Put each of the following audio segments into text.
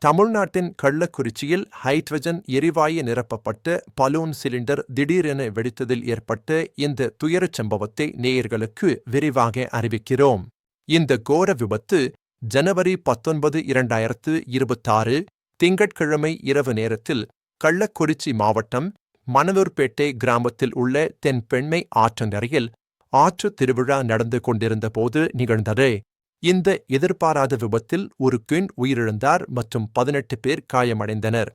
தமிழ்நாட்டின் கள்ளக்குறிச்சியில் ஹைட்ரஜன் எரிவாயு நிரப்பப்பட்ட பலூன் சிலிண்டர் திடீரென வெடித்ததில் ஏற்பட்ட இந்த துயரச் சம்பவத்தை நேயர்களுக்கு விரிவாக அறிவிக்கிறோம். இந்த கோர விபத்து ஜனவரி 19, 2026 திங்கட்கிழமை இரவு நேரத்தில் கள்ளக்குறிச்சி மாவட்டம் மணலூர்பேட்டை கிராமத்தில் உள்ள தென்பெண்மை ஆற்றங்கரையில் ஆற்று திருவிழா நடந்து கொண்டிருந்த போது நிகழ்ந்தது. இந்த எதிர்பாராத விபத்தில் ஒரு பெண் உயிரிழந்தார் மற்றும் 18 பேர் காயமடைந்தனர்.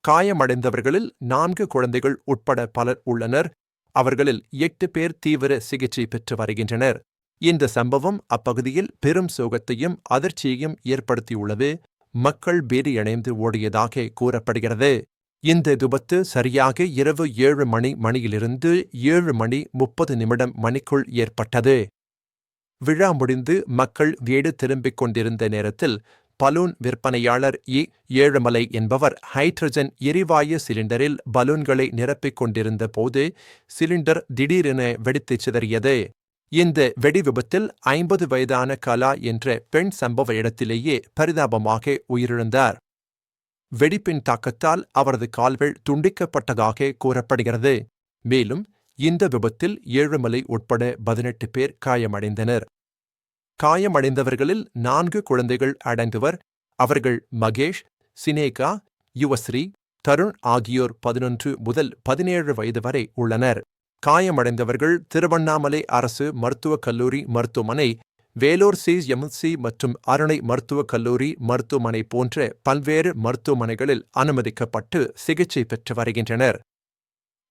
காயமடைந்தவர்களில் 4 குழந்தைகள் உட்பட பலர் உள்ளனர். அவர்களில் 8 பேர் தீவிர சிகிச்சை பெற்று வருகின்றனர். இந்த சம்பவம் அப்பகுதியில் பெரும் சோகத்தையும் அதிர்ச்சியையும் ஏற்படுத்தியுள்ளது. மக்கள் பீதியடைந்து ஓடியதாக கூறப்படுகிறது. இந்த விபத்து சரியாக இரவு 7 மணியிலிருந்து 7:30 மணிக்குள் ஏற்பட்டது. விழா முடிந்து மக்கள் வீடு திரும்பிக் கொண்டிருந்த நேரத்தில் பலூன் விற்பனையாளர் ஏழுமலை என்பவர் ஹைட்ரஜன் எரிவாயு சிலிண்டரில் பலூன்களை நிரப்பிக் கொண்டிருந்த போது சிலிண்டர் திடீரென வெடித்துச் சிதறியது. இந்த வெடி விபத்தில் 50 வயதான கலா என்ற பெண் சம்பவ இடத்திலேயே பரிதாபமாக உயிரிழந்தார். வெடிப்பின் தாக்கத்தால் அவரது கால்கள் துண்டிக்கப்பட்டதாக கூறப்படுகிறது. மேலும் இந்த விபத்தில் ஏழுமலை உட்பட 18 பேர் காயமடைந்தனர். காயமடைந்தவர்களில் 4 குழந்தைகள் அடங்குவர். அவர்கள் மகேஷ், சினேகா, யுவஸ்ரீ, தருண் ஆகியோர் 11 முதல் 17 வயது வரை உள்ளனர். காயமடைந்தவர்கள் திருவண்ணாமலை அரசு மருத்துவக் கல்லூரி மருத்துவமனை, வேலூர் CMC மற்றும் அருணை மருத்துவக் கல்லூரி மருத்துவமனை போன்ற பல்வேறு மருத்துவமனைகளில் அனுமதிக்கப்பட்டு சிகிச்சை பெற்று வருகின்றனர்.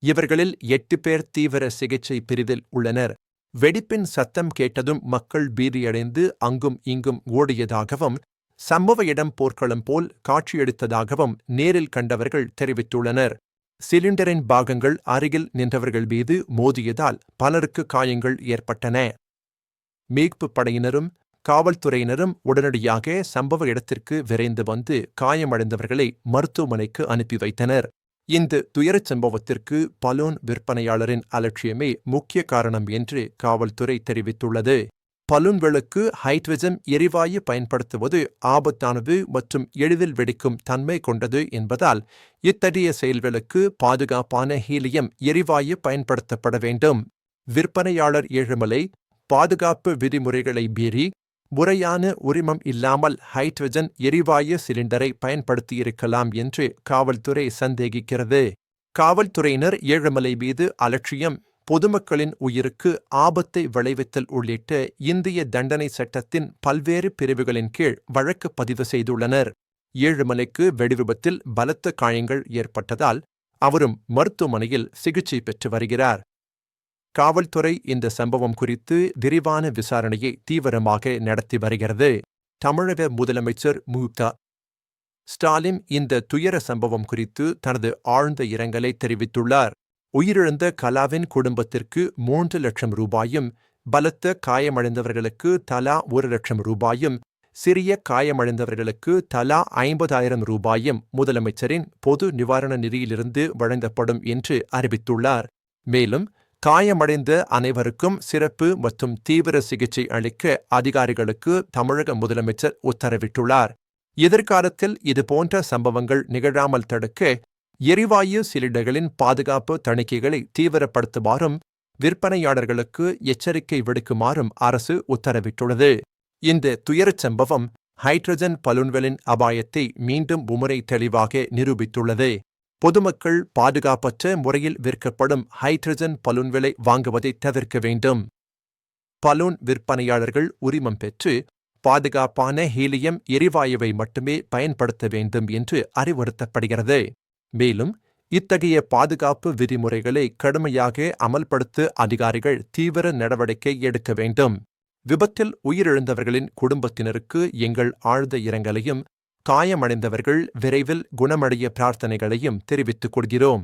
இவர்களில் 8 பேர் தீவிர சிகிச்சை பிரிவில் உள்ளனர். வெடிப்பின் சத்தம் கேட்டதும் மக்கள் பீதியடைந்து அங்கும் இங்கும் ஓடியதாகவும் சம்பவ இடம் போர்க்களம் போல் காட்சியளித்ததாகவும் நேரில் கண்டவர்கள் தெரிவித்துள்ளனர். சிலிண்டரின் பாகங்கள் அருகில் நின்றவர்கள் மீது மோதியதால் பலருக்கு காயங்கள் ஏற்பட்டன. மீட்புப் படையினரும் காவல்துறையினரும் உடனடியாக சம்பவ இடத்திற்கு விரைந்து வந்து காயமடைந்தவர்களை மருத்துவமனைக்கு அனுப்பி வைத்தனர். இந்த துயரச் சம்பவத்திற்கு பலூன் விற்பனையாளரின் அலட்சியமே முக்கிய காரணம் என்று காவல்துறை தெரிவித்துள்ளது. பலூன்களுக்கு ஹைட்ரஜன் எரிவாயு பயன்படுத்துவது ஆபத்தானது மற்றும் எளிதில் வெடிக்கும் தன்மை கொண்டது என்பதால் இத்தகைய செயல்களுக்கு பாதுகாப்பான ஹீலியம் எரிவாயு பயன்படுத்தப்பட வேண்டும். விற்பனையாளர் ஏழுமலை பாதுகாப்பு விதிமுறைகளை மீறி முறையான உரிமம் இல்லாமல் ஹைட்ரஜன் எரிவாயு சிலிண்டரை பயன்படுத்தியிருக்கலாம் என்று காவல்துறை சந்தேகிக்கிறது. காவல்துறையினர் ஏழுமலை மீது அலட்சியம், பொதுமக்களின் உயிருக்கு ஆபத்தை விளைவித்தல் உள்ளிட்ட இந்திய தண்டனை சட்டத்தின் பல்வேறு பிரிவுகளின் கீழ் வழக்கு பதிவு செய்துள்ளனர். ஏழுமலைக்கு வெடிவிபத்தில் பலத்த காயங்கள் ஏற்பட்டதால் அவரும் மருத்துவமனையில் சிகிச்சை பெற்று வருகிறார். காவல்துறை இந்த சம்பவம் குறித்து விரிவான விசாரணையை தீவிரமாக நடத்தி வருகிறது. தமிழக முதலமைச்சர் மு.க. ஸ்டாலின் இந்த துயர சம்பவம் குறித்து தனது ஆழ்ந்த இரங்கலை தெரிவித்துள்ளார். உயிரிழந்த கலாவின் குடும்பத்திற்கு 3 லட்சம் ரூபாயும், பலத்த காயமடைந்தவர்களுக்கு தலா 1 லட்சம் ரூபாயும், சிறிய காயமடைந்தவர்களுக்கு தலா 50,000 ரூபாயும் முதலமைச்சரின் பொது நிவாரண நிதியிலிருந்து வழங்கப்படும் என்று அறிவித்துள்ளார். மேலும் காயமடைந்த அனைவருக்கும் சிறப்பு மற்றும் தீவிர சிகிச்சை அளிக்க அதிகாரிகளுக்கு தமிழக முதலமைச்சர் உத்தரவிட்டுள்ளார். எதிர்காலத்தில் இதுபோன்ற சம்பவங்கள் நிகழாமல் தடுக்க எரிவாயு சிலிண்டர்களின் பாதுகாப்பு தணிக்கைகளை தீவிரப்படுத்துமாறும் விற்பனையாளர்களுக்கு எச்சரிக்கை விடுக்குமாறும் அரசு உத்தரவிட்டுள்ளது. இந்த துயரச் சம்பவம் ஹைட்ரஜன் பலூன்களின் அபாயத்தை மீண்டும் மும்முறை தெளிவாக நிரூபித்துள்ளது. பொதுமக்கள் பாதுகாப்பற்ற முறையில் விற்கப்படும் ஹைட்ரஜன் பலூன்களை வாங்குவதை தவிர்க்க வேண்டும். பலூன் விற்பனையாளர்கள் உரிமம் பெற்று பாதுகாப்பான ஹீலியம் எரிவாயுவை மட்டுமே பயன்படுத்த வேண்டும் என்று அறிவுறுத்தப்படுகிறது. மேலும் இத்தகைய பாதுகாப்பு விதிமுறைகளை கடுமையாக அமல்படுத்த அதிகாரிகள் தீவிர நடவடிக்கை எடுக்க வேண்டும். விபத்தில் உயிரிழந்தவர்களின் குடும்பத்தினருக்கு எங்கள் ஆழ்ந்த இரங்கலையும், காயமடைந்தவர்கள் விரைவில் குணமடைய பிரார்த்தனைகளையும் தெரிவித்துக் கொள்கிறோம்.